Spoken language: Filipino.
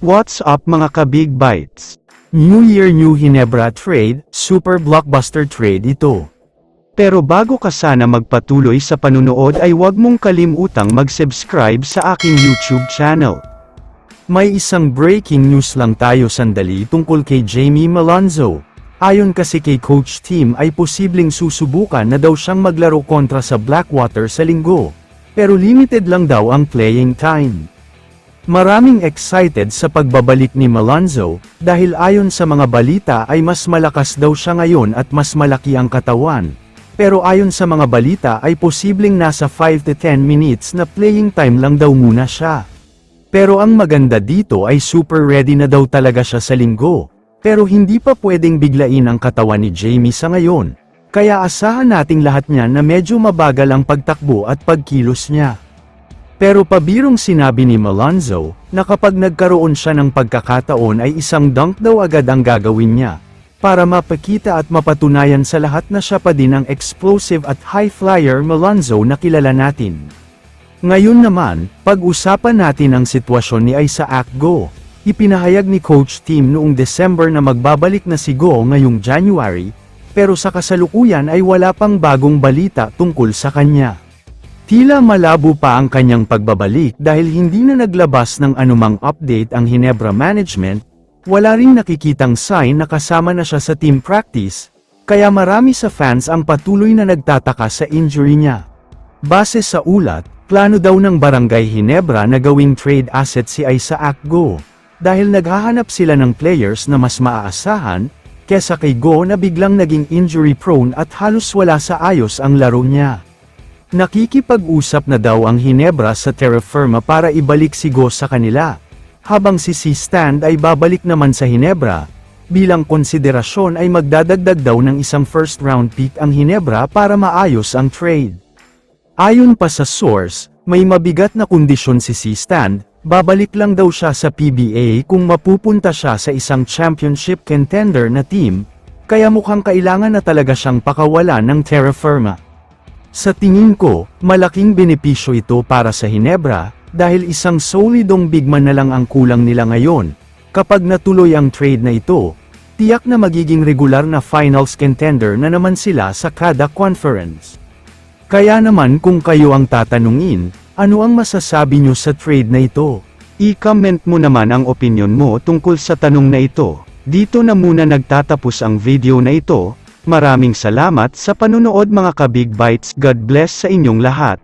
What's up mga ka-Big Bites? New Year New Hinebra Trade, super blockbuster trade ito. Pero bago ka sana magpatuloy sa panunood ay huwag mong kalimutang mag-subscribe sa aking YouTube channel. May isang breaking news lang tayo sandali tungkol kay Jamie Malonzo. Ayon kasi kay Coach Tim ay posibleng susubukan na daw siyang maglaro kontra sa Blackwater sa linggo. Pero limited lang daw ang playing time. Maraming excited sa pagbabalik ni Malonzo, dahil ayon sa mga balita ay mas malakas daw siya ngayon at mas malaki ang katawan. Pero ayon sa mga balita ay posibleng nasa 5 to 10 minutes na playing time lang daw muna siya. Pero ang maganda dito ay super ready na daw talaga siya sa linggo. Pero hindi pa pwedeng biglain ang katawan ni Jamie sa ngayon. Kaya asahan nating lahat niya na medyo mabagal ang pagtakbo at pagkilos niya. Pero pabirong sinabi ni Malonzo, na kapag nagkaroon siya ng pagkakataon ay isang dunk daw agad ang gagawin niya. Para mapakita at mapatunayan sa lahat na siya pa din ang explosive at high flyer Malonzo na kilala natin. Ngayon naman, pag-usapan natin ang sitwasyon ni Isaac Go. Ipinahayag ni Coach Tim noong December na magbabalik na si Go ngayong January, pero sa kasalukuyan ay wala pang bagong balita tungkol sa kanya. Tila malabo pa ang kanyang pagbabalik dahil hindi na naglabas ng anumang update ang Hinebra management, wala ring nakikitang sign na kasama na siya sa team practice, kaya marami sa fans ang patuloy na nagtataka sa injury niya. Base sa ulat, plano daw ng Barangay Hinebra na gawing trade asset si Isaac Go, dahil naghahanap sila ng players na mas maaasahan, kesa kay Go na biglang naging injury prone at halos wala sa ayos ang laro niya. Nakikipag-usap na daw ang Hinebra sa Terra Firma para ibalik si Go sa kanila, habang si C-Stand ay babalik naman sa Hinebra. Bilang konsiderasyon ay magdadagdag daw ng isang first round pick ang Hinebra para maayos ang trade. Ayon pa sa source, may mabigat na kondisyon si C-Stand, babalik lang daw siya sa PBA kung mapupunta siya sa isang championship contender na team, kaya mukhang kailangan na talaga siyang pakawalan ng Terra Firma. Sa tingin ko, malaking benepisyo ito para sa Hinebra, dahil isang solidong bigman na lang ang kulang nila ngayon. Kapag natuloy ang trade na ito, tiyak na magiging regular na finals contender na naman sila sa kada conference. Kaya naman kung kayo ang tatanungin, ano ang masasabi nyo sa trade na ito? I-comment mo naman ang opinion mo tungkol sa tanong na ito. Dito na muna nagtatapos ang video na ito. Maraming salamat sa panunood mga ka-Big Bites. God bless sa inyong lahat.